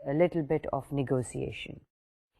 a little bit of negotiation।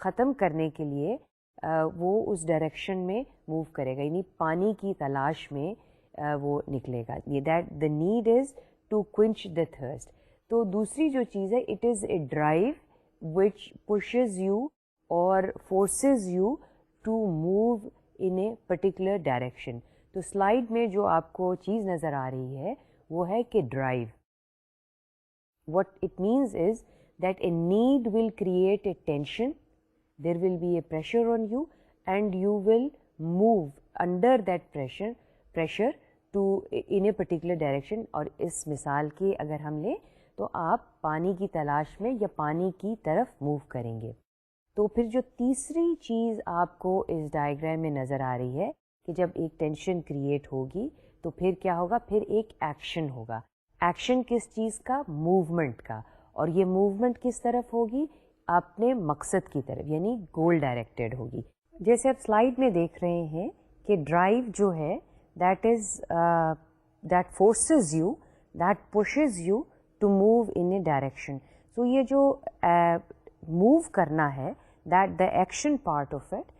ختم کرنے کے لیے وہ اس ڈائریکشن میں موو کرے گا، یعنی پانی کی تلاش میں وہ نکلے گا. That the need is to quench the thirst. تو دوسری جو چیز ہے it is a drive which pushes you اور forces you to move in a particular direction. تو سلائیڈ میں جو آپ کو چیز نظر آ رہی ہے وہ ہے کہ drive. What it means is that a need will create a tension, there will be a pressure on you and you will move under that pressure to in a particular direction. اور اس مثال کی اگر ہم لیں تو آپ پانی کی تلاش میں یا پانی کی طرف موو کریں گے. تو پھر جو تیسری چیز آپ کو اس ڈائیگرام میں نظر آ رہی ہے کہ جب ایک ٹینشن کریٹ ہوگی تو پھر کیا ہوگا، پھر ایک ایکشن ہوگا. ایکشن کس چیز کا؟ موومنٹ کا. اور یہ موومنٹ کس طرف ہوگی؟ اپنے مقصد کی طرف، یعنی گول ڈائریکٹڈ ہوگی. جیسے آپ سلائیڈ میں دیکھ رہے ہیں کہ ڈرائیو جو ہے that forces you, that pushes you to move in a direction. So یہ جو موو کرنا ہے، that the action part of it,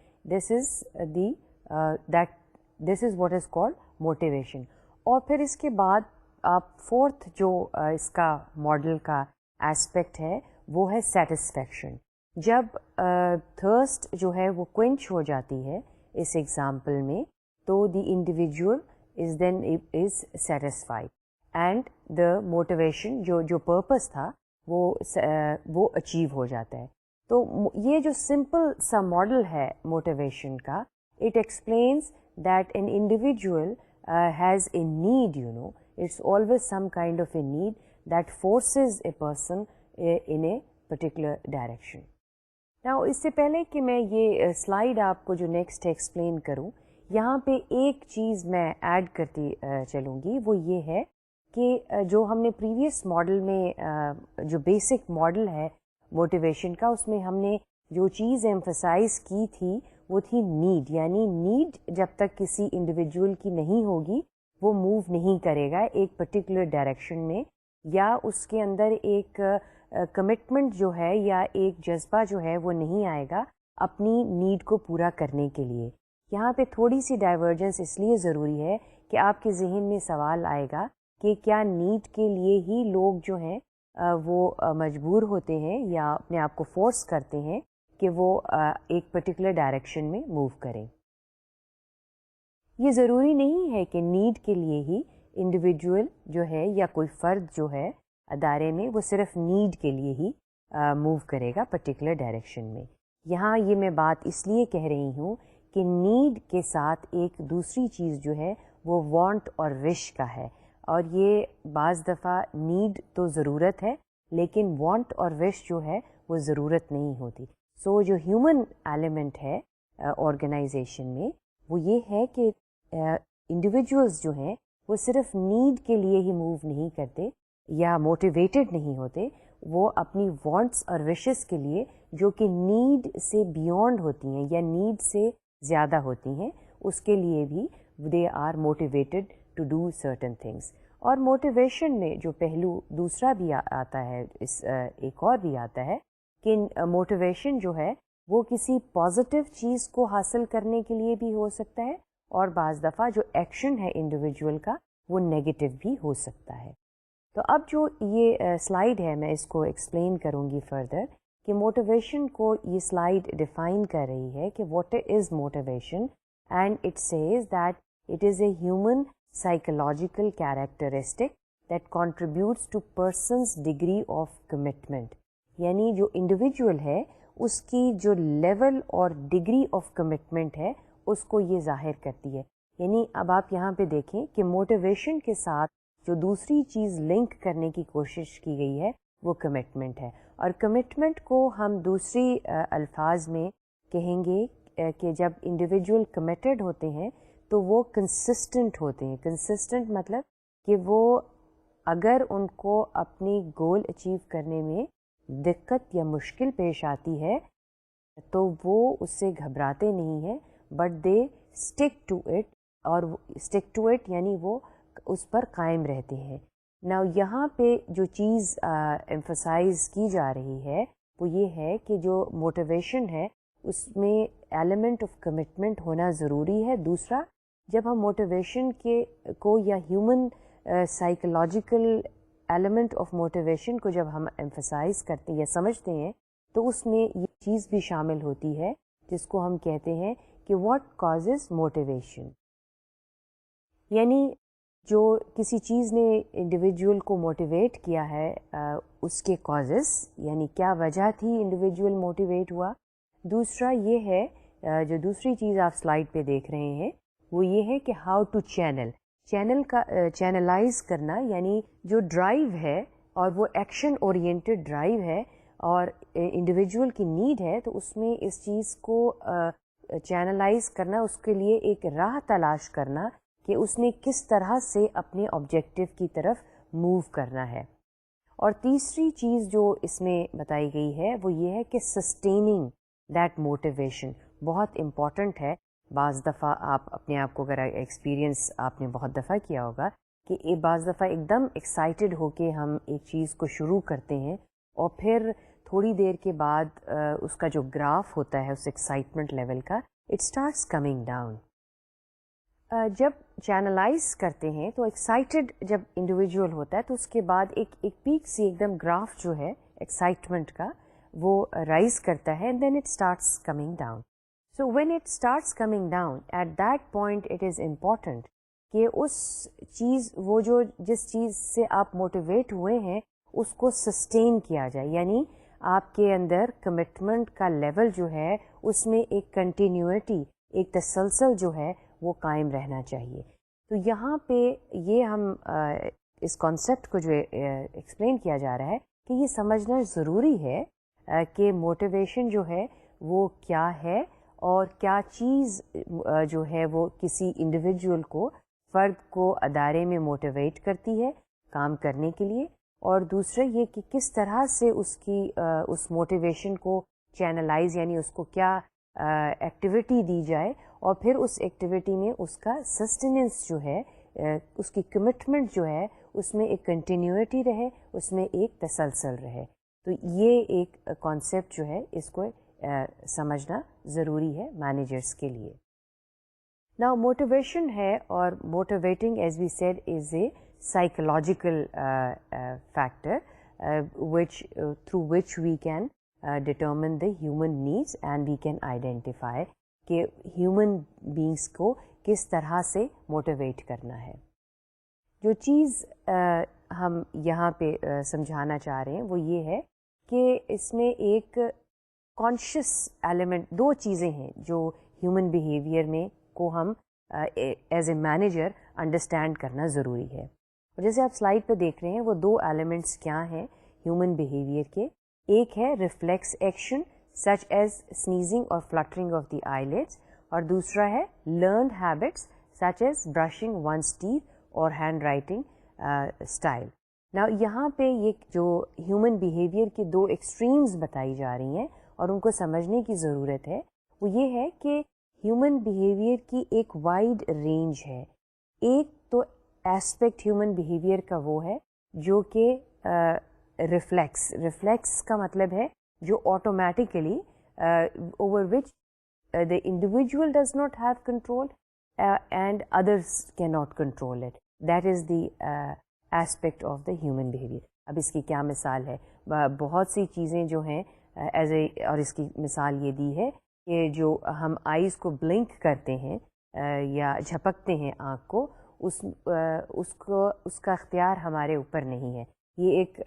this is what is called motivation. اور پھر اس کے بعد آپ فورتھ جو اس کا ماڈل کا ایسپیکٹ ہے وہ ہے سیٹسفیکشن. جب تھرسٹ جو ہے وہ کوئنچ ہو جاتی ہے اس ایگزامپل میں، تو the individual is then is satisfied and the motivation جو پرپز تھا وہ اچیو ہو جاتا ہے. تو یہ جو سمپل سا ماڈل ہے موٹیویشن کا، it explains that an individual has a need, it's always some kind of a need that forces a person in a particular direction. Now اس سے پہلے کہ میں یہ سلائیڈ آپ کو جو نیکسٹ ایکسپلین کروں، یہاں پہ ایک چیز میں ایڈ کرتی چلوں گی، وہ یہ ہے کہ جو ہم نے پریویس ماڈل میں جو بیسک ماڈل ہے موٹیویشن کا، اس میں ہم نے جو چیز ایمفسائز کی تھی وہ تھی نیڈ. یعنی نیڈ جب تک کسی انڈیویجول کی نہیں ہوگی وہ موو نہیں کرے گا ایک پرٹیکولر ڈائریکشن میں، یا اس کے اندر ایک کمٹمنٹ جو ہے یا ایک جذبہ جو ہے وہ نہیں آئے گا اپنی نیڈ کو پورا کرنے کے لیے. یہاں پہ تھوڑی سی ڈائیورجنس اس لیے ضروری ہے کہ آپ کے ذہن میں سوال آئے گا کہ کیا نیڈ کے لیے ہی لوگ جو ہیں وہ مجبور ہوتے ہیں یا اپنے آپ کو فورس کرتے ہیں کہ وہ ایک پرٹیکولر ڈائریکشن میں موو کریں. یہ ضروری نہیں ہے کہ نیڈ کے لیے ہی انڈیویجول جو ہے یا کوئی فرد جو ہے ادارے میں وہ صرف نیڈ کے لیے ہی موو کرے گا پرٹیکولر ڈائریکشن میں. یہاں یہ میں بات اس لیے کہہ رہی ہوں کہ نیڈ کے ساتھ ایک دوسری چیز جو ہے وہ وانٹ اور وش کا ہے، اور یہ بعض دفعہ نیڈ تو ضرورت ہے لیکن وانٹ اور وش جو ہے وہ ضرورت نہیں ہوتی. سو جو ہیومن ایلیمنٹ ہے آرگنائزیشن میں وہ یہ ہے کہ انڈیویجولز جو ہیں وہ صرف نیڈ کے لیے ہی موو نہیں کرتے یا موٹیویٹڈ نہیں ہوتے، وہ اپنی وانٹس اور وشز کے لیے جو کہ نیڈ سے بیونڈ ہوتی ہیں یا نیڈ سے زیادہ ہوتی ہیں، اس کے لیے بھی they are motivated to do certain things. اور موٹیویشن میں جو پہلو دوسرا بھی آتا ہے، ایک اور بھی آتا ہے کہ موٹیویشن جو ہے وہ کسی پازیٹیو چیز کو حاصل کرنے کے لیے بھی ہو سکتا ہے، اور بعض دفعہ جو ایکشن ہے انڈیویجول کا وہ نیگیٹو بھی ہو سکتا ہے. تو اب جو یہ سلائیڈ ہے میں اس کو ایکسپلین کروں گی فردر کہ موٹیویشن کو یہ سلائیڈ ڈیفائن کر رہی ہے کہ what is motivation, and it says that it is a human psychological characteristic that contributes to person's degree of commitment. یعنی جو انڈیویجول ہے اس کی جو لیول اور ڈگری آف کمٹمنٹ ہے اس کو یہ ظاہر کرتی ہے. یعنی اب آپ یہاں پہ دیکھیں کہ موٹیویشن کے ساتھ جو دوسری چیز لنک کرنے کی کوشش کی گئی ہے وہ کمٹمنٹ ہے، اور کمٹمنٹ کو ہم دوسری الفاظ میں کہیں گے کہ جب انڈیویجول کمیٹڈ ہوتے ہیں تو وہ کنسسٹنٹ ہوتے ہیں. کنسسٹنٹ مطلب کہ وہ اگر ان کو اپنی گول اچیو کرنے میں دقت یا مشکل پیش آتی ہے تو وہ اس سے گھبراتے نہیں ہیں، but they stick to it, اور اسٹک ٹو اٹ یعنی وہ اس پر قائم رہتے ہیں. Now یہاں پہ جو چیز ایمفسائز کی جا رہی ہے وہ یہ ہے کہ جو موٹیویشن ہے اس میں ایلیمنٹ آف کمٹمنٹ ہونا ضروری ہے. دوسرا، جب ہم موٹیویشن کو یا human psychological element of motivation کو جب ہم ایمفسائز کرتے ہیں یا سمجھتے ہیں تو اس میں یہ چیز بھی شامل ہوتی ہے جس کو ہم کہتے ہیں کہ واٹ کازز موٹیویشن، یعنی جو کسی چیز نے انڈیویجول کو موٹیویٹ کیا ہے اس کے کازز، یعنی کیا وجہ تھی انڈیویجول موٹیویٹ ہوا. دوسرا یہ ہے جو دوسری چیز آپ سلائڈ پہ دیکھ رہے ہیں وہ یہ ہے کہ ہاؤ ٹو چینلائز کرنا، یعنی جو ڈرائیو ہے اور وہ ایکشن اورینٹڈ ڈرائیو ہے اور انڈیویجول کی نیڈ ہے، تو اس میں اس چیز کو چینلائز کرنا، اس کے لیے ایک راہ تلاش کرنا کہ اس نے کس طرح سے اپنے آبجیکٹو کی طرف موو کرنا ہے. اور تیسری چیز جو اس میں بتائی گئی ہے وہ یہ ہے کہ سسٹیننگ دیٹ موٹیویشن بہت امپورٹنٹ ہے. بعض دفعہ آپ اپنے آپ کو اگر ایکسپیرئنس آپ نے بہت دفعہ کیا ہوگا کہ بعض دفعہ ایک دم ایکسائٹیڈ ہو کے ہم ایک چیز کو شروع کرتے ہیں اور پھر تھوڑی دیر کے بعد اس کا جو گراف ہوتا ہے اس ایکسائٹمنٹ لیول کا اٹ اسٹارٹس کمنگ ڈاؤن. جب چینلائز کرتے ہیں تو ایکسائٹیڈ جب انڈیویجول ہوتا ہے تو اس کے بعد ایک پیک سی ایک دم گراف جو ہے ایکسائٹمنٹ کا وہ رائز کرتا ہے and then it starts coming down. So when it starts coming down at that point it is important کہ اس چیز وہ جو جس چیز سے آپ موٹیویٹ ہوئے ہیں اس کو سسٹین کیا جائے، یعنی آپ کے اندر کمٹمنٹ کا لیول جو ہے اس میں ایک کنٹینیوٹی، ایک تسلسل جو ہے وہ قائم رہنا چاہیے. تو یہاں پہ یہ ہم اس کانسیپٹ کو جو ایکسپلین کیا جا رہا ہے کہ یہ سمجھنا ضروری ہے کہ موٹیویشن جو ہے وہ کیا ہے اور کیا چیز جو ہے وہ کسی انڈیویجول کو، فرد کو ادارے میں موٹیویٹ کرتی ہے کام کرنے کے لیے، اور دوسرا یہ کہ کس طرح سے اس موٹیویشن کو چینلائز، یعنی اس کو کیا ایکٹیویٹی دی جائے اور پھر اس ایکٹیویٹی میں اس کا سسٹیننس جو ہے، اس کی کمٹمنٹ جو ہے اس میں ایک کنٹینیوٹی رہے، اس میں ایک تسلسل رہے. تو یہ ایک کانسیپٹ جو ہے اس کو سمجھنا ضروری ہے مینیجرس کے لیے. ناؤ موٹیویشن ہے اور motivating as we said is a psychological factor through which we can determine the human needs and we can identify کہ human beings کو کس طرح سے موٹیویٹ کرنا ہے. جو چیز ہم یہاں پہ سمجھانا چاہ رہے ہیں وہ یہ ہے کہ اس میں ایک کانشیس ایلیمنٹ، دو چیزیں ہیں جو ہیومن بیہیویئر میں کو ہم ایز اے مینیجر انڈرسٹینڈ کرنا ضروری ہے. اور جیسے آپ سلائڈ پہ دیکھ رہے ہیں وہ دو ایلیمنٹس کیا ہیں ہیومن بیہیویئر کے. ایک ہے reflex action such as sneezing اور fluttering of the eyelids, اور دوسرا ہے learned habits such as brushing one's teeth اور ہینڈ رائٹنگ اسٹائل. نا یہاں پہ یہ جو ہیومن بیہیویئر کی دو ایکسٹریمز بتائی جا رہی ہیں اور ان کو سمجھنے کی ضرورت ہے، وہ یہ ہے کہ ہیومن بیہیویئر کی ایک وائڈ رینج ہے. ایک تو ایسپیکٹ ہیومن بیہیویئر کا وہ ہے جو کہ ریفلیکس کا مطلب ہے جو automatically over which the individual does not have control and others cannot control it. That is the aspect of the human behavior. اب اس کی کیا مثال ہے؟ بہت سی چیزیں جو ہیں اور اس کی مثال یہ دی ہے کہ جو ہم آئیز کو بلنک کرتے ہیں یا جھپکتے ہیں آنکھ کو، اس کا اختیار ہمارے اوپر نہیں ہے. یہ ایک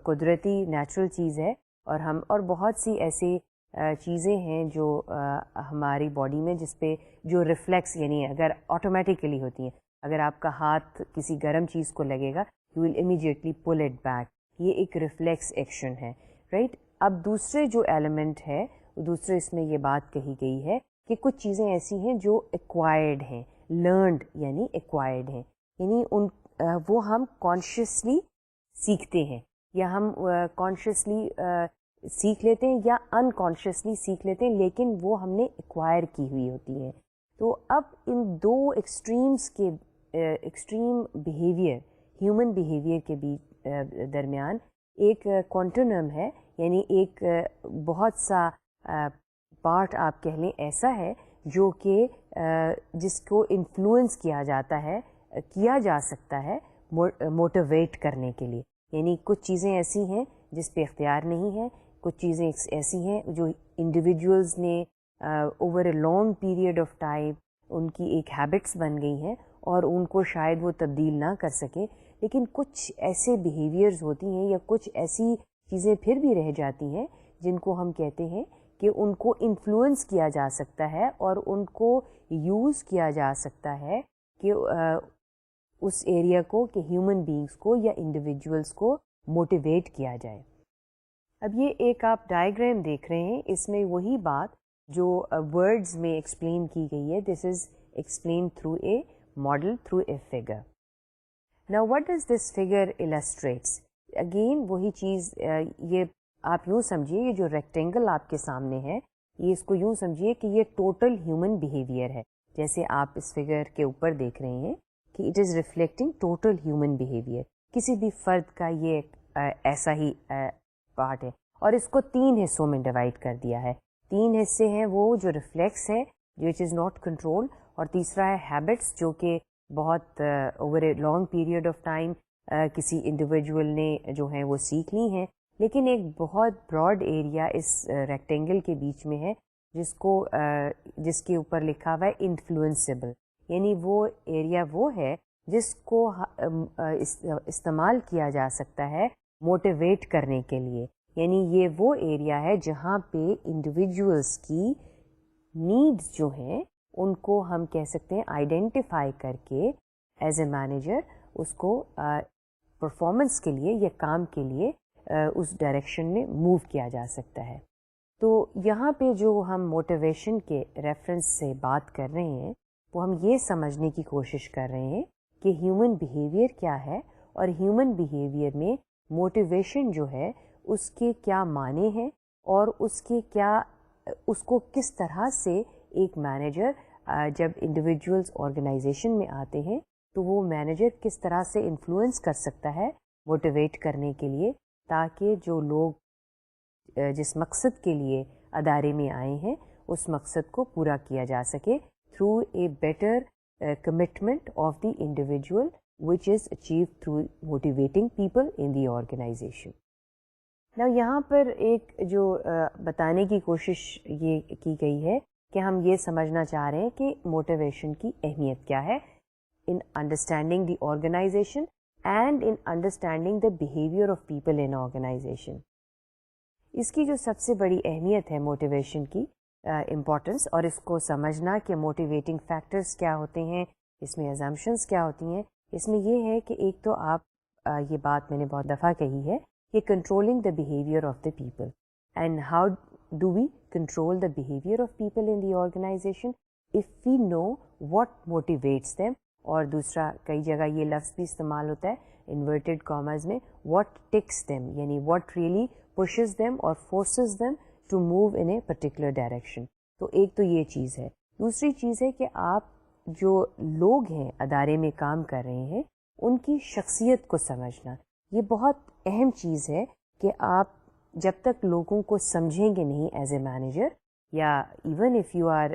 قدرتی نیچرل چیز ہے اور بہت سی ایسی چیزیں ہیں جو ہماری باڈی میں جس پہ جو ریفلیکس، یعنی اگر آٹومیٹیکلی ہوتی ہیں، اگر آپ کا ہاتھ کسی گرم چیز کو لگے گا you will immediately pull it back. یہ ایک ریفلیکس ایکشن ہے، رائٹ. اب دوسرے جو ایلیمنٹ ہے، دوسرے اس میں یہ بات کہی گئی ہے کہ کچھ چیزیں ایسی ہیں جو ایکوائرڈ ہیں، لرنڈ یعنی ایکوائرڈ ہیں، یعنی وہ ہم کانشیسلی سیکھتے ہیں یا ہم کانشیسلی سیکھ لیتے ہیں یا انکانشیسلی سیکھ لیتے ہیں، لیکن وہ ہم نے ایکوائر کی ہوئی ہوتی ہیں. تو اب ان دو ایکسٹریمز کے ایکسٹریم بیہیویئر ہیومن بیہیویئر کے درمیان ایک کانٹونم ہے، یعنی ایک بہت سا پارٹ آپ کہہ لیں ایسا ہے جو کہ جس کو انفلوئنس کیا جاتا ہے، کیا جا سکتا ہے موٹیویٹ کرنے کے لیے. یعنی کچھ چیزیں ایسی ہیں جس پہ اختیار نہیں ہے، کچھ چیزیں ایسی ہیں جو انڈیویجولز نے over a long period of time ان کی ایک ہیبٹس بن گئی ہیں اور ان کو شاید وہ تبدیل نہ کر سکیں، لیکن کچھ ایسے بیہیویئرز ہوتی ہیں یا کچھ ایسی چیزیں پھر بھی رہ جاتی ہیں جن کو ہم کہتے ہیں کہ ان کو انفلوئنس کیا جا سکتا ہے اور ان کو یوز کیا جا سکتا ہے کہ اس ایریا کو، کہ ہیومن بینگز کو یا انڈیویجولس کو موٹیویٹ کیا جائے. اب یہ ایک آپ ڈائیگرام دیکھ رہے ہیں، اس میں وہی بات جو ورڈز میں ایکسپلین کی گئی ہے. This is explain through a model, through a figure. Now what does this figure illustrates? Again وہی چیز، یہ آپ یوں سمجھیے، یہ جو ریکٹینگل آپ کے سامنے ہے، یہ اس کو یوں سمجھیے کہ یہ ٹوٹل ہیومن بیہیویئر ہے. جیسے آپ اس فگر کے اوپر دیکھ رہے ہیں کہ it is reflecting total human behaviour. کسی بھی فرد کا یہ ایسا ہی پارٹ ہے، اور اس کو 3 حصوں میں ڈیوائڈ کر دیا ہے. 3 حصے ہیں وہ جو ریفلیکس ہے، وچ از ناٹ کنٹرول، اور تیسرا ہے ہیبٹس، جو کہ بہت over a long period of time کسی انڈیویجول نے جو ہیں وہ سیکھ لی ہیں. لیکن ایک بہت براڈ ایریا اس ریکٹینگل کے بیچ میں ہے جس کے اوپر لکھا ہوا ہے انفلوئنسیبل، یعنی وہ ایریا وہ ہے جس کو استعمال کیا جا سکتا ہے موٹیویٹ کرنے کے لیے. یعنی یہ وہ ایریا ہے جہاں پہ انڈیویجولس کی نیڈز جو ہیں ان کو ہم کہہ سکتے ہیں آئیڈینٹیفائی کر کے ایز اے مینیجر اس کو پرفارمنس کے لیے یا کام کے لیے اس ڈائریکشن میں موو کیا جا سکتا ہے. تو یہاں پہ جو ہم موٹیویشن کے ریفرنس سے بات کر رہے ہیں وہ ہم یہ سمجھنے کی کوشش کر رہے ہیں کہ ہیومن بیہیویئر کیا ہے، اور ہیومن بیہیویئر میں موٹیویشن جو ہے اس کے کیا معنی ہیں، اور اس کو کس طرح سے ایک مینیجر جب انڈیویجولز آرگنائزیشن میں آتے ہیں تو وہ مینیجر کس طرح سے انفلوئنس کر سکتا ہے موٹیویٹ کرنے کے لیے، تاکہ جو لوگ جس مقصد کے لیے ادارے میں آئے ہیں اس مقصد کو پورا کیا جا سکے through a better commitment of the individual which is achieved through motivating people in the organization. Now یہاں پر ایک جو بتانے کی کوشش یہ کی گئی ہے کہ ہم یہ سمجھنا چاہ رہے ہیں کہ موٹیویشن کی اہمیت کیا ہے in understanding the organization and in understanding the behavior of people in organization. اس کی جو سب سے بڑی اہمیت ہے موٹیویشن کی امپورٹنس، اور اس کو سمجھنا کہ موٹیویٹنگ فیکٹرز کیا ہوتے ہیں، اس میں assumptions کیا ہوتی ہیں. اس میں یہ ہے کہ ایک تو آپ یہ بات میں نے بہت دفعہ کہی ہے کہ controlling the behaviour of the people, and how do we control the behaviour of people in the organisation if we know what motivates them. اور دوسرا کئی جگہ یہ لفظ بھی استعمال ہوتا ہے انورٹیڈ کامرز میں، واٹ ٹکس دیم، یعنی what really pushes them or forces them to move in a particular direction. تو ایک تو یہ چیز ہے. دوسری چیز ہے کہ آپ جو لوگ ہیں ادارے میں کام کر رہے ہیں ان کی شخصیت کو سمجھنا. یہ بہت اہم چیز ہے کہ آپ جب تک لوگوں کو سمجھیں گے نہیں ایز اے مینیجر، یا even if you are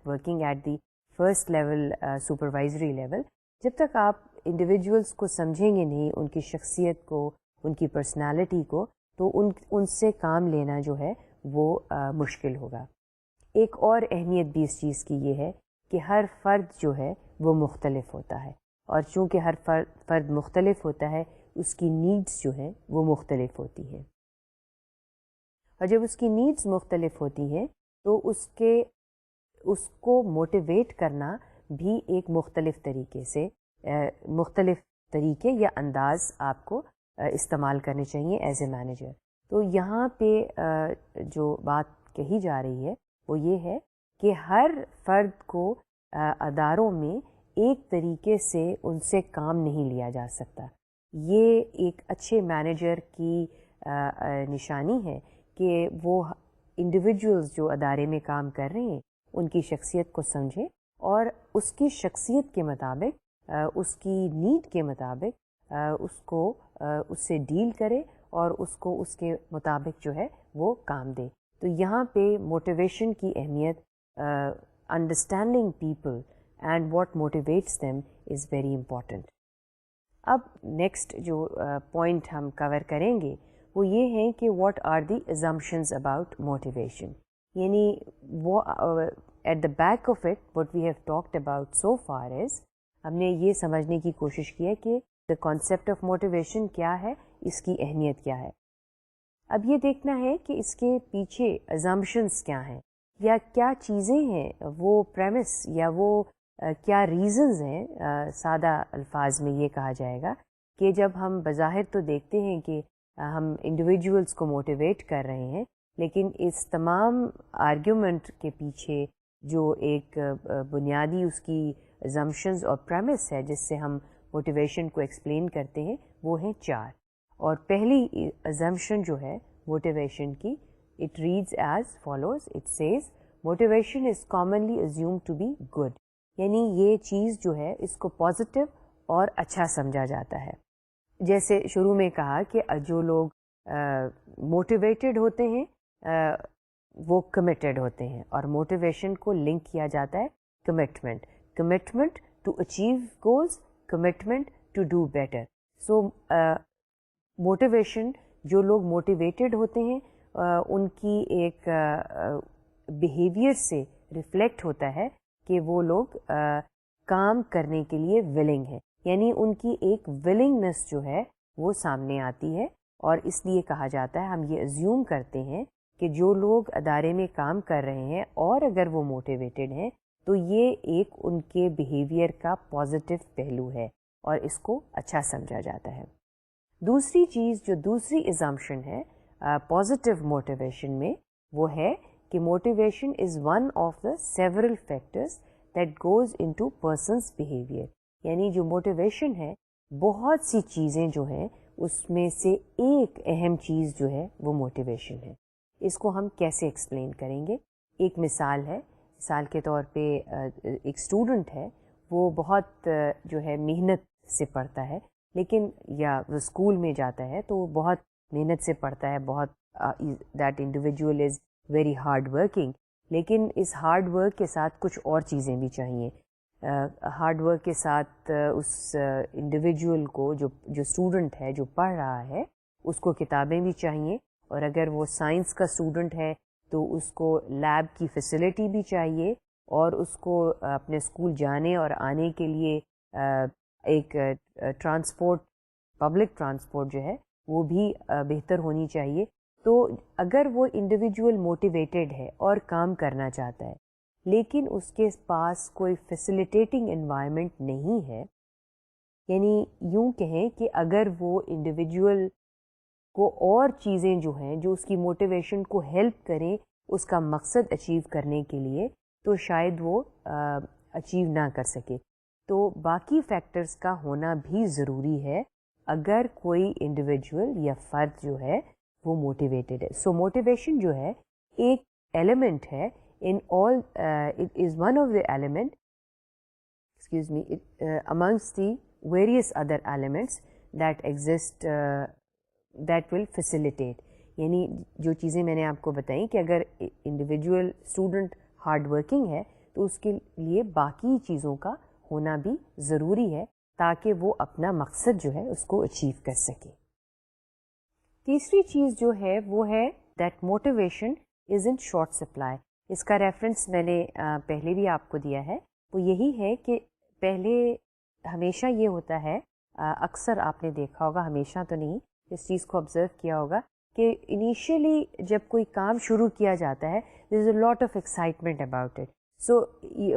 working at the first level supervisory level, جب تک آپ انڈیویجولس کو سمجھیں گے نہیں، ان کی شخصیت کو، ان کی پرسنالٹی کو، تو ان سے کام لینا جو ہے وہ مشکل ہوگا. ایک اور اہمیت بھی اس چیز کی یہ ہے کہ ہر فرد جو ہے وہ مختلف ہوتا ہے، اور چونکہ ہر فرد مختلف ہوتا ہے اس کی نیڈز جو ہیں وہ مختلف ہوتی ہیں، اور جب اس کی نیڈز مختلف ہوتی ہیں تو اس کو موٹیویٹ کرنا بھی ایک مختلف طریقے سے مختلف طریقے یا انداز آپ کو استعمال کرنے چاہیے ایز اے مینیجر. تو یہاں پہ جو بات کہی جا رہی ہے وہ یہ ہے کہ ہر فرد کو اداروں میں ایک طریقے سے ان سے کام نہیں لیا جا سکتا. یہ ایک اچھے مینیجر کی نشانی ہے کہ وہ انڈیویجولز جو ادارے میں کام کر رہے ہیں ان کی شخصیت کو سمجھے، اور اس کی شخصیت کے مطابق، اس کی نیڈ کے مطابق اس کو اس سے ڈیل کرے اور اس کو اس کے مطابق جو ہے وہ کام دے. تو یہاں پہ موٹیویشن کی اہمیت, understanding people and what motivates them is very important. اب نیکسٹ جو پوائنٹ ہم کور کریں گے وہ یہ ہیں کہ what are the assumptions about motivation. یعنی وہ at the back of it what we have talked about so far is, ہم نے یہ سمجھنے کی کوشش کی ہے کہ دا کانسیپٹ آف موٹیویشن کیا ہے, اس کی اہمیت کیا ہے. اب یہ دیکھنا ہے کہ اس کے پیچھے assumptions کیا ہیں, یا کیا چیزیں ہیں, وہ پریمس یا وہ کیا ریزنز ہیں. سادہ الفاظ میں یہ کہا جائے گا کہ جب ہم بظاہر تو دیکھتے ہیں کہ ہم انڈیویجولس کو موٹیویٹ کر رہے ہیں, لیکن اس تمام آرگیومنٹ کے پیچھے جو ایک بنیادی اس کی assumptions اور پریمس ہے جس سے ہم موٹیویشن کو ایکسپلین کرتے ہیں, وہ ہیں 4. اور پہلی assumption جو ہے موٹیویشن کی, it reads as follows, it says motivation is commonly assumed to be good. یعنی یہ چیز جو ہے اس کو پازیٹیو اور اچھا سمجھا جاتا ہے. جیسے شروع میں کہا کہ جو لوگ موٹیویٹڈ ہوتے ہیں وہ کمیٹڈ ہوتے ہیں, اور موٹیویشن کو لنک کیا جاتا ہے commitment to achieve goals, commitment to do better. So motivation, جو لوگ موٹیویٹڈ ہوتے ہیں ان کی ایک بیہیویئر سے ریفلیکٹ ہوتا ہے کہ وہ لوگ کام کرنے کے لیے ولنگ ہیں, یعنی ان کی ایک ولنگنس جو ہے وہ سامنے آتی ہے. اور اس لیے کہا جاتا ہے, ہم یہ ازیوم کرتے ہیں کہ جو لوگ ادارے میں کام کر رہے ہیں اور اگر وہ موٹیویٹڈ ہیں تو یہ ایک ان کے بیہیویئر کا پازیٹیو پہلو ہے اور اس کو اچھا سمجھا جاتا ہے. دوسری چیز جو دوسری ایزمپشن ہے پازیٹیو موٹیویشن میں, وہ ہے کہ motivation is one of the several factors that goes into person's behaviour. یعنی جو موٹیویشن ہے بہت سی چیزیں جو ہیں اس میں سے ایک اہم چیز جو ہے وہ موٹیویشن ہے. اس کو ہم کیسے ایکسپلین کریں گے؟ ایک مثال ہے, مثال کے طور پہ ایک اسٹوڈنٹ ہے, وہ بہت جو ہے محنت سے پڑھتا ہے, لیکن یا وہ اسکول میں جاتا ہے تو وہ بہت محنت سے پڑھتا ہے, بہت that individual is very hard working, لیکن اس ہارڈ ورک کے ساتھ کچھ اور چیزیں بھی چاہیے. ہارڈ ورک کے ساتھ اس انڈیویجول کو جو اسٹوڈنٹ ہے جو پڑھ رہا ہے اس کو کتابیں بھی چاہیے, اور اگر وہ سائنس کا اسٹوڈنٹ ہے تو اس کو لیب کی فیسلٹی بھی چاہیے, اور اس کو اپنے اسکول جانے اور آنے کے لیے ایک ٹرانسپورٹ, پبلک ٹرانسپورٹ جو ہے وہ بھی بہتر ہونی چاہیے. تو اگر وہ انڈیویجول موٹیویٹڈ ہے اور کام کرنا چاہتا ہے لیکن اس کے پاس کوئی فیسیلیٹیٹنگ انوائرمنٹ نہیں ہے, یعنی یوں کہیں کہ اگر وہ انڈیویجول کو اور چیزیں جو ہیں جو اس کی موٹیویشن کو ہیلپ کریں اس کا مقصد اچیو کرنے کے لیے, تو شاید وہ اچیو نہ کر سکے. تو باقی فیکٹرز کا ہونا بھی ضروری ہے اگر کوئی انڈیویجول یا فرد جو ہے وہ موٹیویٹڈ ہے. سو موٹیویشن جو ہے ایک ایلیمنٹ ہے in all, it is one of the element, excuse me, amongst the various other elements that exist, that will facilitate. یعنی جو چیزیں میں نے آپ کو بتائیں کہ اگر انڈیویجول اسٹوڈنٹ ہارڈ ورکنگ ہے تو اس کے لیے باقی چیزوں کا ہونا بھی ضروری ہے تاکہ وہ اپنا مقصد جو ہے اس کو اچیو کر سکے. تیسری چیز جو ہے وہ ہے that motivation is in short supply. اس کا ریفرنس میں نے پہلے بھی آپ کو دیا ہے, وہ یہی ہے کہ پہلے ہمیشہ یہ ہوتا ہے, اکثر آپ نے دیکھا ہوگا, ہمیشہ تو نہیں, اس چیز کو آبزرو کیا ہوگا کہ انیشیلی جب کوئی کام شروع کیا جاتا ہے there is a lot of excitement about it. So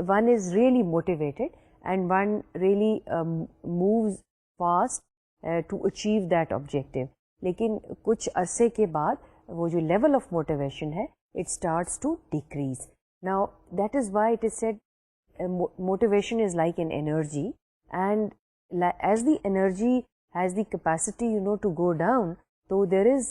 one is really motivated and one really moves fast to achieve that objective. لیکن کچھ عرصے کے بعد وہ جو لیول آف موٹیویشن ہے it starts to decrease. Now that is why it is said motivation is like an energy, and as the energy has the capacity to go down, so there is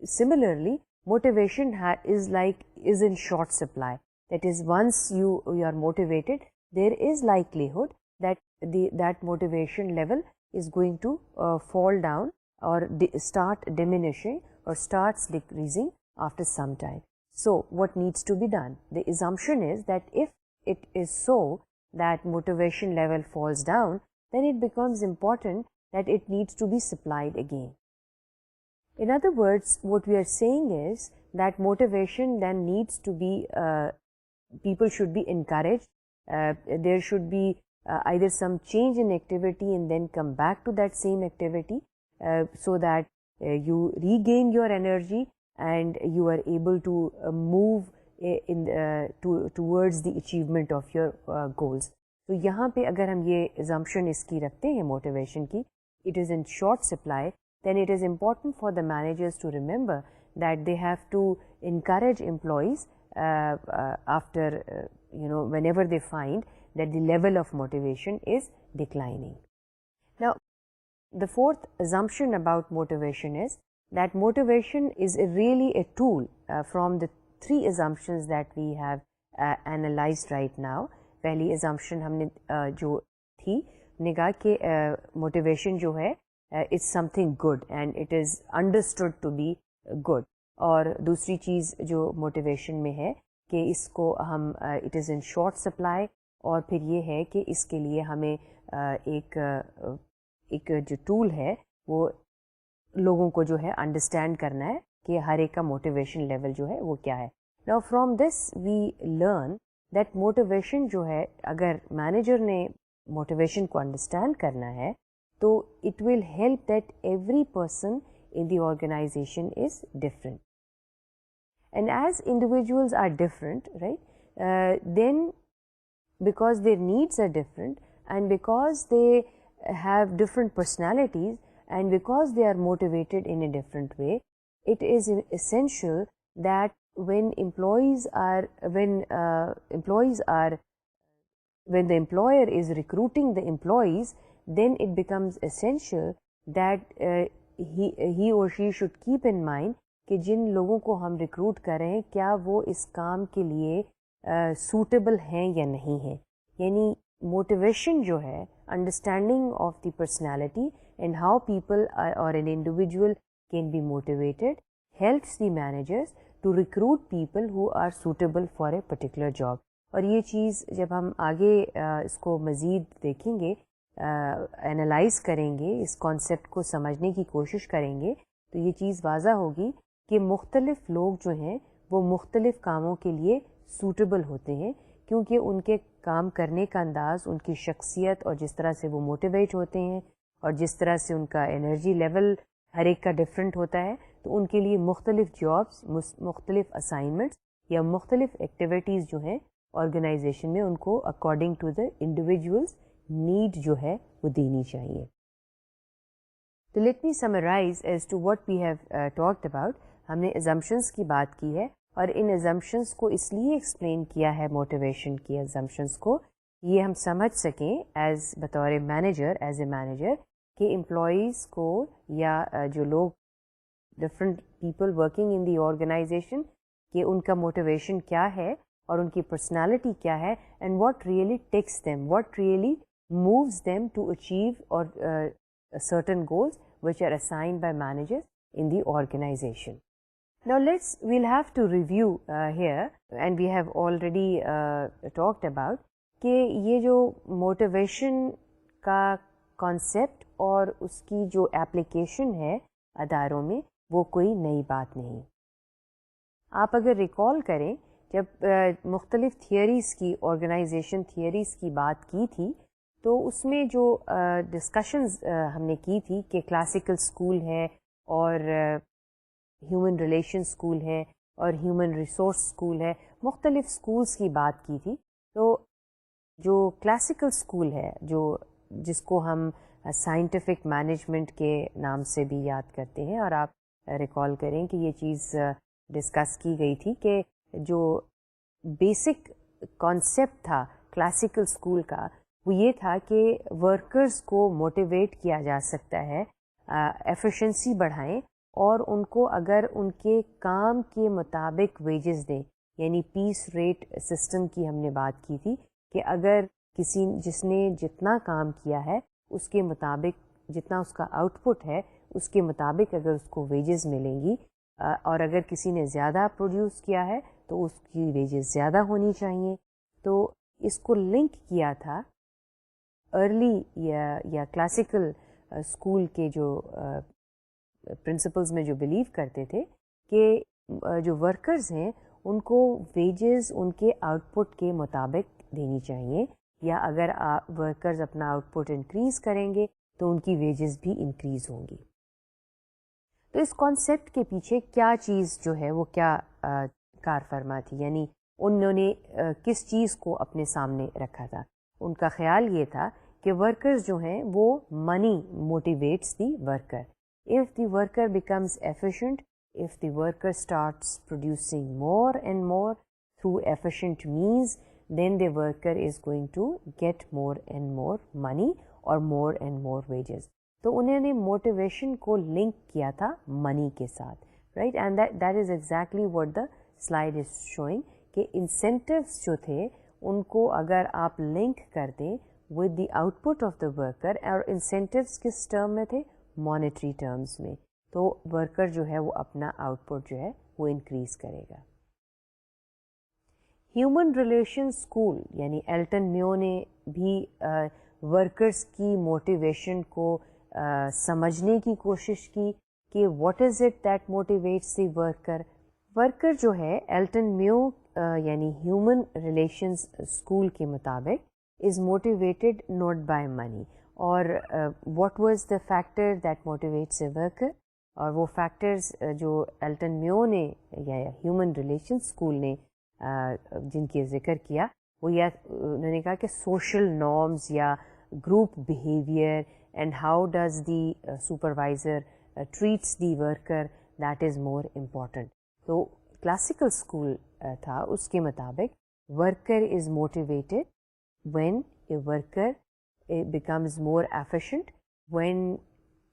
similarly motivation is in short supply. That is, once you are motivated, there is likelihood that motivation level is going to fall down or start diminishing or starts decreasing after some time. So what needs to be done? The assumption is that if it is so that motivation level falls down, then it becomes important that it needs to be supplied again. In other words, what we are saying is that motivation then needs to be, people should be encouraged. There should be either some change in activity and then come back to that same activity so that you regain your energy and you are able to move towards the achievement of your goals. تو یہاں پہ اگر ہم یہ assumption اس کی رکھتے ہیں motivation کی, it is in short supply, then it is important for the managers to remember that they have to encourage employees after whenever they find that the level of motivation is declining. Now, the fourth assumption about motivation is that motivation is really a tool from the three assumptions that we have analyzed right now. پہلی assumption ہم نے جو تھی نے کہا کہ motivation جو ہے it's something good and it is understood to be good. اور دوسری چیز جو motivation میں ہے کہ اس کو ہم it is in short supply, اور پھر یہ ہے کہ اس کے لیے ہمیں ایک جو ٹول ہے وہ لوگوں کو جو ہے انڈرسٹینڈ کرنا ہے کہ ہر ایک کا موٹیویشن لیول جو ہے وہ کیا ہے. Now from this we learn that motivation جو ہے اگر مینیجر نے موٹیویشن کو انڈرسٹینڈ کرنا ہے تو it will help that every person in the organization is different. And as individuals are different, right, then because their needs are different and because they have different personalities and because they are motivated in a different way, it is essential that when the employer is recruiting the employees, then it becomes essential that he or she should keep in mind کہ جن لوگوں کو ہم recruit کر رہے ہیں کیا وہ اس کام کے لیے سوٹیبل ہیں یا نہیں ہیں. یعنی موٹیویشن جو ہے understanding of the personality and how people اور an individual can be motivated helps the managers to recruit people who are suitable for a particular job. اور یہ چیز جب ہم آگے اس کو مزید دیکھیں گے, انالائز کریں گے, اس کانسیپٹ کو سمجھنے کی کوشش کریں گے, تو یہ چیز واضح ہوگی کہ مختلف لوگ جو ہیں وہ مختلف کاموں کے لیے سوٹیبل ہوتے ہیں, کیونکہ ان کے کام کرنے کا انداز, ان کی شخصیت اور جس طرح سے وہ موٹیویٹ ہوتے ہیں اور جس طرح سے ان کا انرجی لیول ہر ایک کا ڈفرینٹ ہوتا ہے, تو ان کے لیے مختلف جابس, مختلف اسائنمنٹس یا مختلف ایکٹیویٹیز جو ہیں آرگنائزیشن میں ان کو according to the individual's need جو ہے وہ دینی چاہیے. تو let me summarise as to what we have talked about. ہم نے ایزمپشنس کی بات کی ہے اور ان ایزمپشنس کو اس لیے ایکسپلین کیا ہے, موٹیویشن کی ایزمپشنس کو, یہ ہم سمجھ سکیں ایز بطور مینیجر, ایز اے مینیجر, کہ امپلائیز کو یا جو لوگ different people working in the organisation کہ ان کا موٹیویشن کیا ہے اور ان کی پرسنالٹی کیا ہے, and what really takes them, what really moves them to achieve اور certain goals which are assigned by managers in the organization. Now we'll have to review here, and we have already talked about کہ یہ جو motivation کا concept اور اس کی جو application ہے اداروں میں وہ کوئی نئی بات نہیں. آپ اگر ریکال کریں جب مختلف تھیوریز کی, آرگنائزیشن تھیوریز کی بات کی تھی, تو اس میں جو ڈسکشنز ہم نے کی تھی کہ کلاسیکل اسکول ہے اور ہیومن ریلیشن اسکول ہے اور ہیومن ریسورس اسکول ہے, مختلف اسکولس کی بات کی تھی. تو جو کلاسیکل اسکول ہے, جو جس کو ہم سائنٹیفک مینجمنٹ کے نام سے بھی یاد کرتے ہیں, اور آپ ریکال کریں کہ یہ چیز ڈسکس کی گئی تھی کہ جو بیسک کانسیپٹ تھا کلاسیکل اسکول کا وہ یہ تھا کہ ورکرز کو موٹیویٹ کیا جا سکتا ہے, ایفیشنسی بڑھائیں اور ان کو اگر ان کے کام کے مطابق ویجز دیں, یعنی پیس ریٹ سسٹم کی ہم نے بات کی تھی کہ اگر کسی جس نے جتنا کام کیا ہے اس کے مطابق، جتنا اس کا آؤٹ پٹ ہے اس کے مطابق اگر اس کو ویجز ملیں گی، اور اگر کسی نے زیادہ پروڈیوس کیا ہے تو اس کی ویجز زیادہ ہونی چاہیے. تو اس کو لنک کیا تھا ارلی یا کلاسیکل اسکول کے جو پرنسپلز میں جو بلیو کرتے تھے کہ جو ورکرز ہیں ان کو ویجز ان کے آؤٹ پٹ کے مطابق دینی چاہیے، یا اگر ورکرز اپنا آؤٹ پٹ انکریز کریں گے تو ان کی ویجز بھی انکریز ہوں گی. تو اس کانسیپٹ کے پیچھے کیا چیز جو ہے وہ کیا کار فرما تھی، یعنی انہوں نے کس چیز کو اپنے سامنے رکھا تھا؟ ان کا خیال یہ تھا کہ ورکرز جو ہیں وہ money motivates the worker. If the worker becomes efficient, if the worker starts producing more and more through efficient means, then the worker is going to get more and more money or more and more wages. تو انہوں نے motivation کو link کیا تھا منی کے ساتھ، right, and that is exactly what the slide is شوئنگ کہ incentives جو تھے ان کو اگر آپ لنک کر دیں with the out put of the worker, اور انسینٹیوز کس ٹرم میں تھے؟ مانیٹری ٹرمز میں، تو ورکر جو ہے وہ اپنا آؤٹ پٹ جو ہے وہ انکریز کرے گا. ہیومن ریلیشن اسکول یعنی ایلٹن میو نے بھی ورکرز کی موٹیویشن کو سمجھنے کی کوشش کی کہ what is it that motivates the worker. Worker جو ہے ایلٹن میو یعنی ہیومن ریلیشنز اسکول کے مطابق is motivated not by money. اور what was the factor that motivates a worker, اور وہ فیکٹرز جو ایلٹن میو نے یا ہیومن ریلیشن اسکول نے جن کی ذکر کیا وہ یا انہوں نے کہا کہ سوشل نارمز یا group behaviour and how does the supervisor traits the worker that is more important. تو کلاسیکل اسکول تھا اس کے مطابق worker is motivated when a worker becomes more efficient, when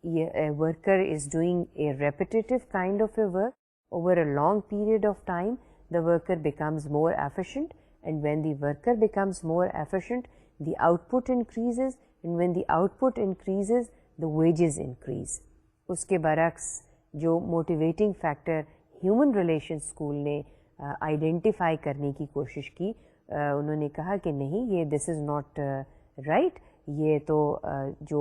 a worker is doing a repetitive kind of a work over a long period of time, the worker becomes more efficient, and when the worker becomes more efficient, the output increases, and when the output increases, the wages increase. اس کے برعکس جو motivating factor human relation school نے identify کرنے کی کوشش کی، انہوں نے کہا کہ نہیں، یہ دس از ناٹ رائٹ. یہ تو جو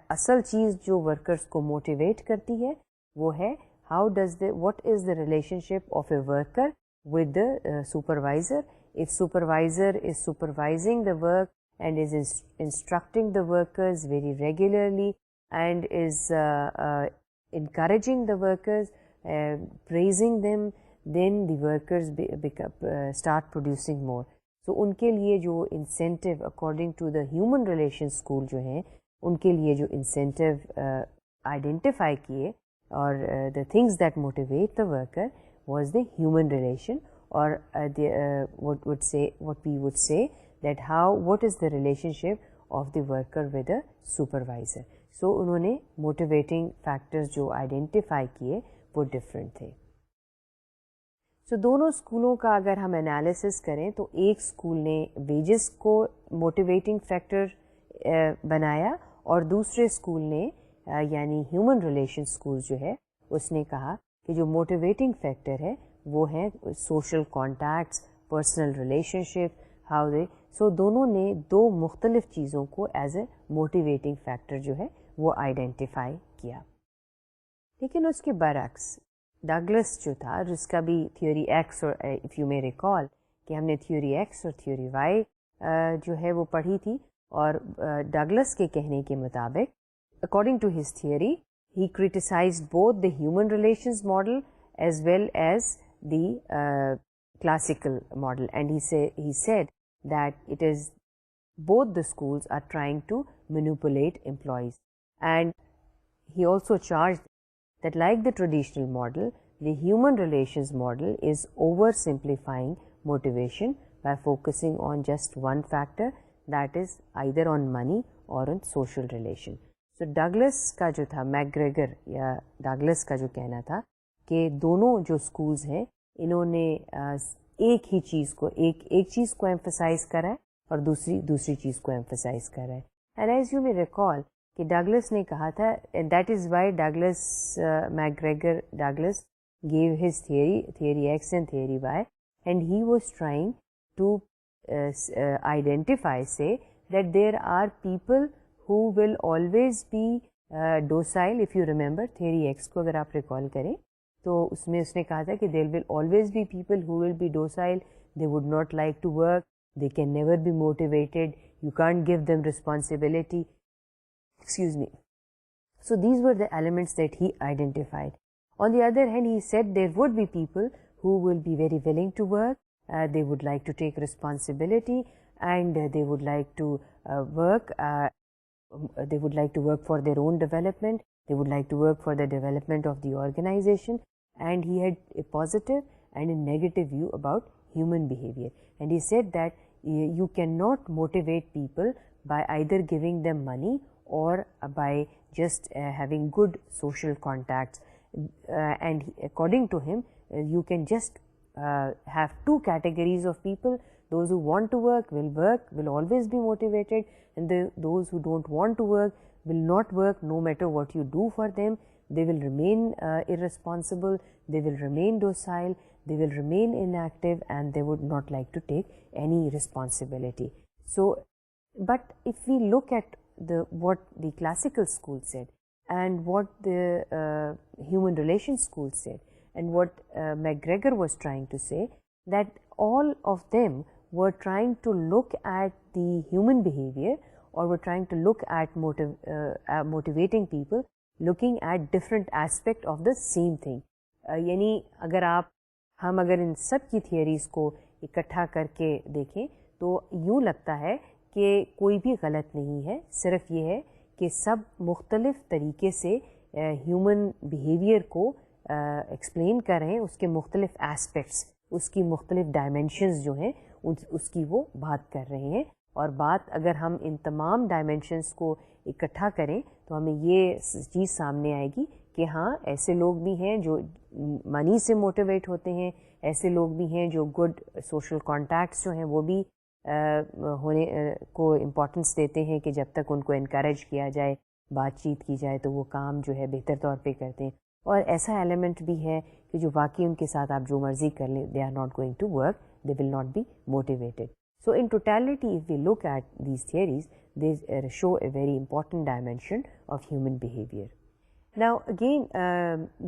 اصل چیز جو ورکرز کو موٹیویٹ کرتی ہے وہ ہے how does the what is the relationship of a worker with the supervisor. If supervisor is supervising the work and is انسٹرکٹنگ the workers very regularly and is encouraging the workers, praising them, then the workers start producing more. تو ان کے لیے جو incentive according to the human relation school جو ہیں ان کے لیے جو incentive identify کیے اور the things that motivate the worker was the human relation, اور what we would say that how what is the relationship of the worker with a supervisor. So انہوں نے موٹیویٹنگ فیکٹرز جو identify کیے وہ different تھے. سو دونوں اسکولوں کا اگر ہم انالیسس کریں تو ایک اسکول نے ویجز کو موٹیویٹنگ فیکٹر بنایا، اور دوسرے اسکول نے یعنی ہیومن ریلیشن اسکول جو ہے اس نے کہا کہ جو موٹیویٹنگ فیکٹر ہے وہ ہیں social contacts, personal relationship, how they. So دونوں نے دو مختلف چیزوں کو ایز اے موٹیویٹنگ فیکٹر جو ہے وہ آئیڈینٹیفائی کیا. لیکن اس کے برعکس ڈگلس جو تھا جس کا بھی تھیوری ایکس، اور اف یو مے ریکال کہ ہم نے تھیوری ایکس اور تھیوری وائی جو ہے وہ پڑھی تھی، اور ڈگلس کے کہنے کے مطابق according to his theory he criticised both the human relations model as well as the classical model, and he said that it is both the schools are trying to manipulate employees, and he also charged that like the traditional model, the human relations model is oversimplifying motivation by focusing on just one factor, that is either on money or on social relation. So Douglas کا جو تھا میکگریگر یا Douglas کا جو کہنا تھا کہ دونوں جو اسکولز ہیں انہوں نے ایک ہی چیز کو ایک چیز کو ایمفسائز کرا ہے، اور دوسری چیز کو ایمفسائز کر رہا ہے. اینڈ ایز یو میں ریکال کہ ڈگلس نے کہا تھا, that is why Douglas McGregor Douglas gave his theory X and theory Y, and he was trying to identify, say that there are people who will always be docile. If you remember theory X کو اگر آپ recall کریں تو اس میں اس نے کہا تھا کہ there will always be people who will be docile, they would not like to work, they can never be motivated, you can't give them responsibility, excuse me. So these were the elements that he identified. On the other hand, he said there would be people who will be very willing to work, they would like to take responsibility, and they would like to work for their own development, they would like to work for the development of the organization, and he had a positive and a negative view about human behavior. And he said that you cannot motivate people by either giving them money or by just having good social contacts. And according to him, you can just have two categories of people. Those who want to work, will always be motivated, and those who don't want to work will not work no matter what you do for them. They will remain irresponsible, they will remain docile, they will remain inactive, and they would not like to take any responsibility. So, but if we look at what the classical school said, and what the human relations school said, and what McGregor was trying to say, that all of them were trying to look at the human behavior, or were trying to look at motivating people, looking at different aspect of the same thing. یعنی اگر ہم اگر ان سب کی theories کو اکٹھا کر کے دیکھیں تو یوں لگتا ہے کہ کوئی بھی غلط نہیں ہے, صرف یہ ہے کہ سب مختلف طریقے سے ہیومن بیہیویئر کو ایکسپلین کر رہے ہیں, اس کے مختلف ایسپیکٹس, اس کی مختلف ڈائمینشنز جو ہیں اس کی وہ بات کر رہے ہیں. اور بات اگر ہم ان تمام ڈائمینشنز کو اکٹھا کریں تو ہمیں یہ چیز سامنے آئے گی کہ ہاں ایسے لوگ بھی ہیں جو منی سے موٹیویٹ ہوتے ہیں, ایسے لوگ بھی ہیں جو گڈ سوشل کانٹیکٹس جو ہیں وہ بھی ہونے کو امپورٹنس دیتے ہیں کہ جب تک ان کو انکریج کیا جائے, بات چیت کی جائے تو وہ کام جو ہے بہتر طور پہ کرتے ہیں. اور ایسا ایلیمنٹ بھی ہے کہ جو واقعی ان کے ساتھ آپ جو مرضی کر لیں, they are not going to work, they will not be motivated. So in totality if we look at these theories, they show a very important dimension of human behaviour. Now again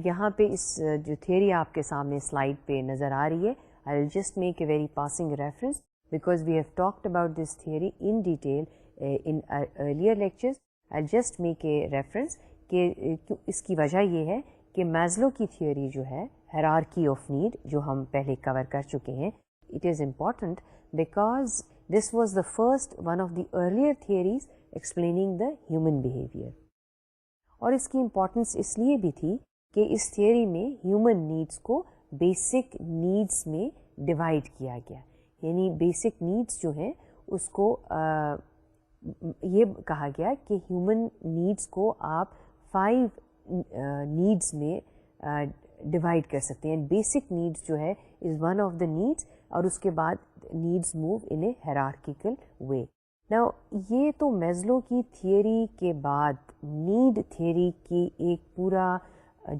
یہاں پہ اس جو theory آپ کے سامنے slide پہ نظر آ رہی ہے, I will just make a very passing reference because we have talked about this theory in detail in earlier lectures. I'll just make a reference کہ اس کی وجہ یہ ہے کہ میزلو کی تھیوری جو ہے hierarchy of need جو ہم پہلے کور کر چکے ہیں, it is important because this was the first one of the earlier theories explaining the human behavior. اور اس کی امپورٹنس اس لیے بھی تھی کہ اس تھیوری میں ہیومن نیڈس کو بیسک نیڈس میں ڈیوائڈ کیا گیا. یعنی بیسک نیڈس جو ہیں اس کو یہ کہا گیا کہ ہیومن نیڈس کو آپ 5 نیڈس میں ڈیوائڈ کر سکتے ہیں. بیسک نیڈس جو ہے is one of the needs, اور اس کے بعد needs move in a hierarchical way. نا یہ تو میزلو کی تھیوری کے بعد نیڈ تھیوری کی ایک پورا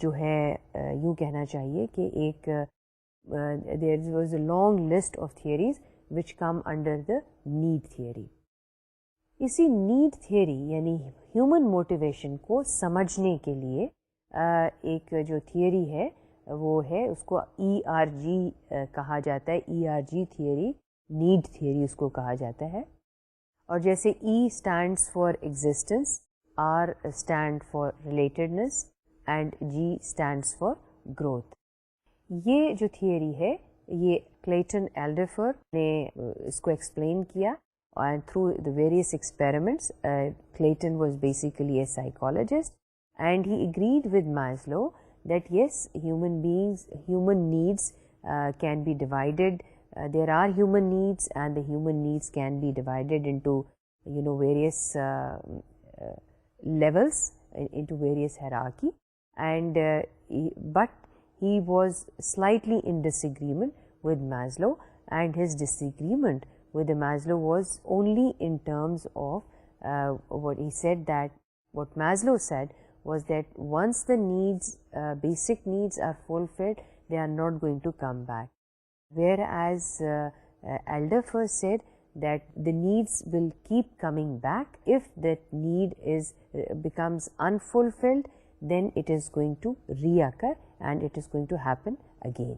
جو ہے یوں کہنا چاہیے کہ ایک there was a long list of theories which come under the need theory. اسی need theory یعنی human motivation کو سمجھنے کے لیے ایک جو تھیوری ہے وہ ہے, اس کو ERG کہا جاتا ہے, ERG theory, need theory اس کو کہا جاتا ہے. اور جیسے E stands for existence, R stand for relatedness, and G stands for growth. یہ جو تھیوری ہے یہ کلیٹن ایلڈرفر نے اس کو ایکسپلین کیا, and through the various experiments, Clayton was basically a psychologist, and he agreed with Maslow that yes, human needs can be divided. There are human needs, and the human needs can be divided into various levels, into various hierarchy, and but he was slightly in disagreement with Maslow, and his disagreement with Maslow was only in terms of what he said, that what Maslow said was that once the needs, basic needs are fulfilled, they are not going to come back. Whereas Alderfer said that the needs will keep coming back. If that need becomes unfulfilled, then it is going to reoccur and it is going to happen again.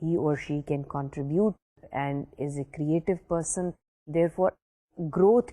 he or she can contribute and is a creative person. Therefore growth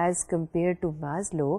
as compared to Maslow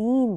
3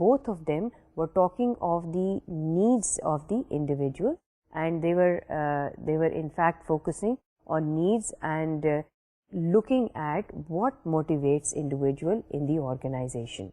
both of them were talking of the needs of the individual, and they were in fact focusing on needs and looking at what motivates individual in the organization.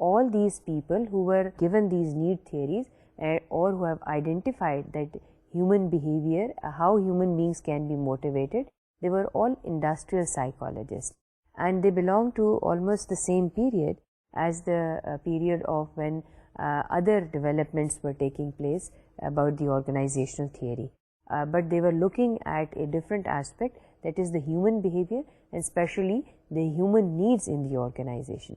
all these people who were given these need theories or who have identified that human behavior, how human beings can be motivated, they were all industrial psychologists, and they belong to almost the same period as the period of when other developments were taking place about the organizational theory, but they were looking at a different aspect, that is the human behavior and especially the human needs in the organization.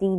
3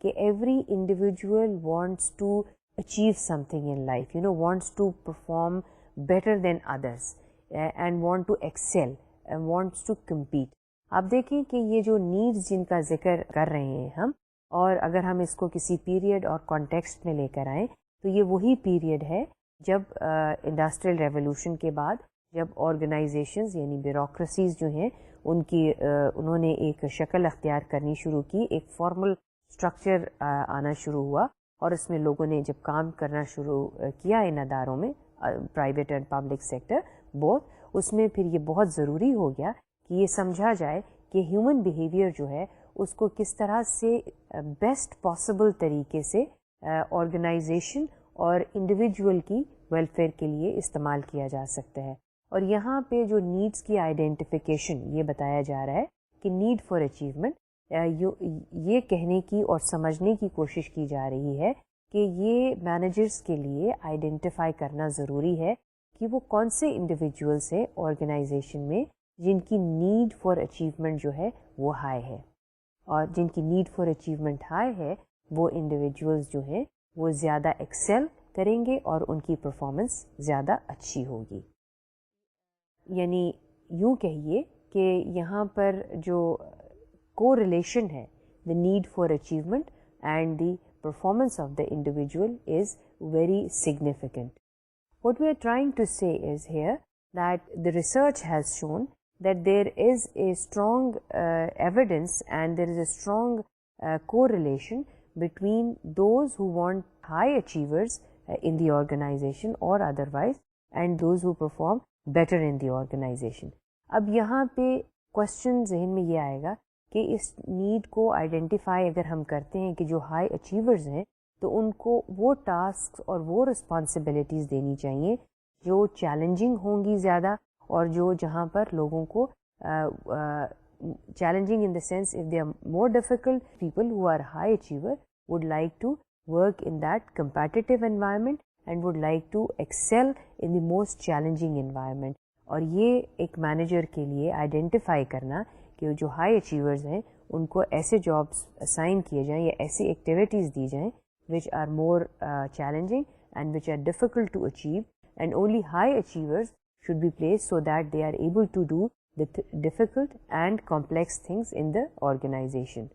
کہ every individual wants to achieve something in life, wants to perform better than others and want to excel and wants to compete. آپ دیکھیں کہ یہ جو needs جن کا ذکر کر رہے ہیں ہم، اور اگر ہم اس کو کسی پیریڈ اور کانٹیکسٹ میں لے کر آئیں تو یہ وہی پیریڈ ہے جب انڈسٹریل ریولوشن کے بعد جب آرگنائزیشنز یعنی بیوروکریسیز جو ہیں انہوں نے ایک شکل اختیار کرنی شروع کی، ایک فارمل اسٹرکچر آنا شروع ہوا، اور اس میں لوگوں نے جب کام کرنا شروع کیا ان اداروں میں، private and public sector both, اس میں پھر یہ بہت ضروری ہو گیا کہ یہ سمجھا جائے کہ ہیومن بیہیویئر جو ہے اس کو کس طرح سے بیسٹ پاسبل طریقے سے آرگنائزیشن اور انڈیویجول کی ویلفیئر کے لیے استعمال کیا جا سکتا ہے. اور یہاں پہ جو نیڈس کی آئیڈینٹیفیکیشن یہ بتایا جا رہا ہے کہ نیڈ فار اچیومنٹ، یہ کہنے کی اور سمجھنے کی کوشش کی جا رہی ہے کہ یہ مینیجرز کے لیے آئیڈینٹیفائی کرنا ضروری ہے کہ وہ کون سے انڈیویجولس ہیں آرگنائزیشن میں جن کی نیڈ فار اچیومنٹ جو ہے وہ ہائی ہے، اور جن کی نیڈ فار اچیومنٹ ہائی ہے وہ انڈیویجولس جو ہیں وہ زیادہ ایکسیل کریں گے اور ان کی پرفارمنس زیادہ اچھی ہوگی. یعنی یوں کہیے کہ یہاں پر جو کو ریلیشن ہے the need for achievement and the performance of the individual is very significant. What we are trying to say is here that the research has shown that there is a strong evidence and there is a strong correlation between those who want high achievers in the organization or otherwise and those who perform better in the organization. اب یہاں پہ question ذہن میں یہ آئے گا کہ اس need کو identify اگر ہم کرتے ہیں کہ جو ہائی اچیورز ہیں تو ان کو وہ ٹاسک اور وہ رسپانسبلٹیز دینی چاہیے جو چیلنجنگ ہوں گی زیادہ، اور جو جہاں پر لوگوں کو challenging in the sense if they are more difficult, people who are high achiever would like to work in that competitive environment and would like to excel in the most challenging environment. اور یہ ایک manager کے لیے identify کرنا کہ جو high achievers ہیں ان کو ایسے جابس اسائن کیے جائیں یا ایسی ایکٹیویٹیز دی جائیں which are more challenging and which are difficult to achieve, and only high achievers should be placed so that they are able to do the difficult and complex things in the organization.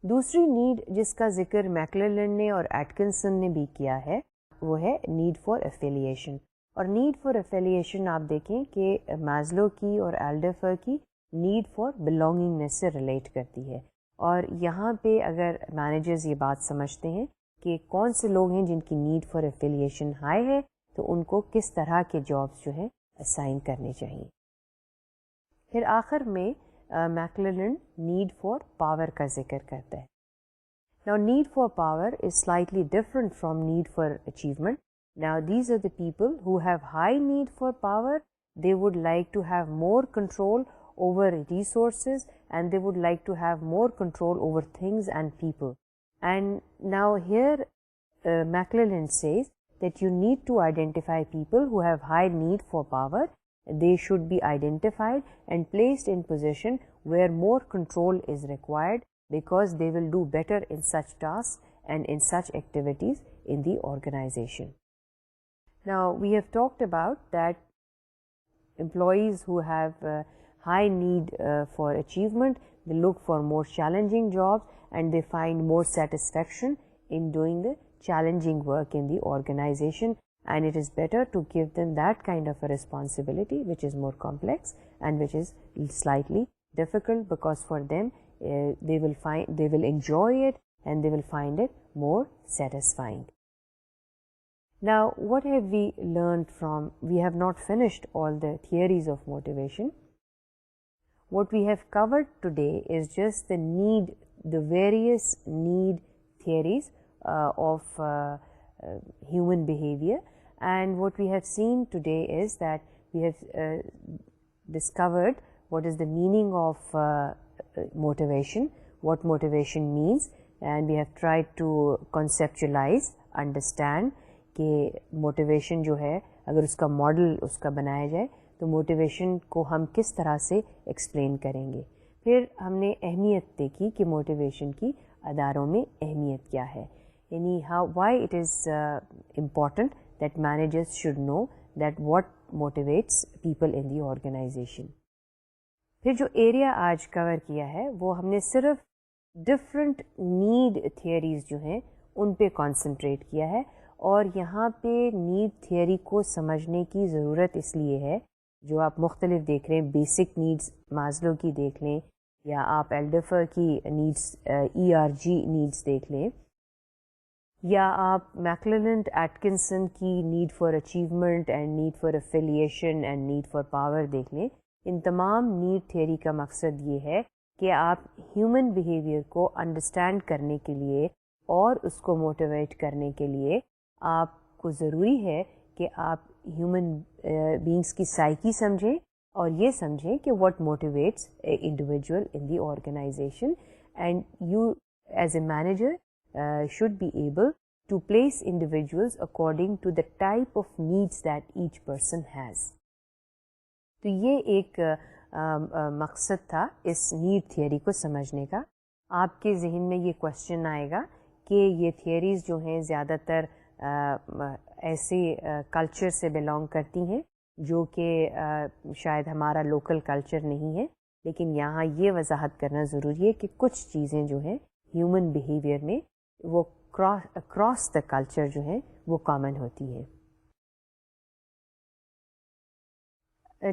دوسری need جس کا ذکر میکلرلن نے اور Atkinson نے بھی کیا ہے وہ ہے نیڈ فار ایفیلیشن. اور نیڈ فار ایفیلیشن آپ دیکھیں کہ مازلو کی اور ایلڈرفر کی نیڈ فار بلانگنگنیس سے ریلیٹ کرتی ہے. اور یہاں پہ اگر مینیجرز یہ بات سمجھتے ہیں کہ کون سے لوگ ہیں جن کی نیڈ فار ایفیلیشن ہائی ہے تو ان کو کس طرح کے جابس جو ہیں اسائن کرنے چاہیے. پھر آخر میں میکلرلن نیڈ فار پاور کا ذکر کرتا ہے. Now need for power is slightly different from need for achievement. Now these are the people who have high need for power. They would like to have more control over resources and they would like to have more control over things and people. And now here McClellan says that you need to identify people who have high need for power. They should be identified and placed in position where more control is required because they will do better in such tasks and in such activities in the organization. Now we have talked about that employees who have high need for achievement, they look for more challenging jobs and they find more satisfaction in doing the challenging work in the organization, and it is better to give them that kind of a responsibility which is more complex and which is slightly difficult, because for them they will enjoy it and they will find it more satisfying. Now what have we learned from, we have not finished all the theories of motivation. What we have covered today is just the various need theories of human behavior, and what we have seen today is that we have discovered what is the meaning of motivation, what motivation means, and we have tried to conceptualize, understand کہ motivation جو ہے اگر اس کا model اس کا بنایا جائے تو motivation کو ہم کس طرح سے ایکسپلین کریں گے. پھر ہم نے اہمیت دیکھی کہ موٹیویشن کی اداروں میں اہمیت کیا ہے، یعنی why it is important that managers should know that what motivates people in the organisation. پھر جو ایریا آج کور کیا ہے وہ ہم نے صرف ڈفرینٹ نیڈ تھیوریز جو ہیں ان پہ کانسنٹریٹ کیا ہے، اور یہاں پہ نیڈ تھیوری کو سمجھنے کی ضرورت اس لیے ہے، جو آپ مختلف دیکھ رہے ہیں، بیسک نیڈز مازلو کی دیکھ لیں، یا آپ ایلڈرفر کی نیڈس ERG نیڈس دیکھ لیں، یا آپ میکلرلینڈ ایٹکنسن کی need for achievement and need for affiliation and need for power دیکھ لیں. ان تمام نیڈ تھیوری کا مقصد یہ ہے کہ آپ ہیومن بیہیویئر کو انڈرسٹینڈ کرنے کے لیے اور اس کو موٹیویٹ کرنے کے لیے آپ کو ضروری ہے کہ آپ ہیومن بینگس کی سائیکی سمجھیں اور یہ سمجھیں کہ what motivates a individual in the organisation, and you as a manager should be able to place individuals according to the type of needs that each person has. تو یہ ایک مقصد تھا اس نیڈ تھیوری کو سمجھنے کا. آپ کے ذہن میں یہ کوشچن آئے گا کہ یہ تھیوریز جو ہیں زیادہ تر ایسے کلچر سے بلانگ کرتی ہیں جو کہ شاید ہمارا لوکل کلچر نہیں ہے، لیکن یہاں یہ وضاحت کرنا ضروری ہے کہ کچھ چیزیں جو ہیں ہیومن بیہیویئر میں وہ اکراس دا کلچر جو ہے وہ کامن ہوتی ہے.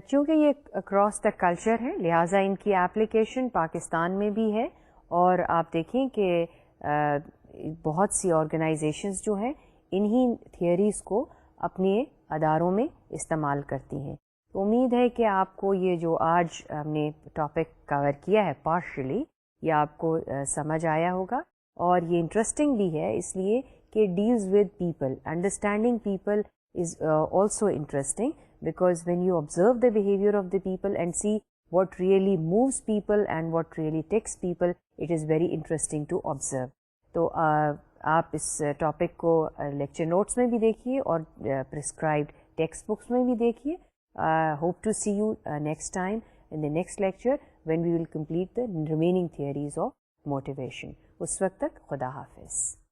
چونکہ یہ اکراس دا کلچر ہے لہٰذا ان کی اپلیکیشن پاکستان میں بھی ہے، اور آپ دیکھیں کہ بہت سی آرگنائزیشنز جو ہیں انہی تھیوریز کو اپنے اداروں میں استعمال کرتی ہیں. تو امید ہے کہ آپ کو یہ جو آج ہم نے ٹاپک کور کیا ہے پارشلی، یہ آپ کو سمجھ آیا ہوگا، اور یہ انٹرسٹنگ بھی ہے اس لیے کہ deals with people. Understanding people is also interesting because when you observe the behavior of the people and see what really moves people and what really takes people, it is very interesting to observe. تو آپ اس topic کو lecture notes میں بھی دیکھیے اور prescribed text books میں بھی دیکھیے. Hope to see you next time in the next lecture when we will complete the remaining theories of motivation. اس وقت تک خدا حافظ.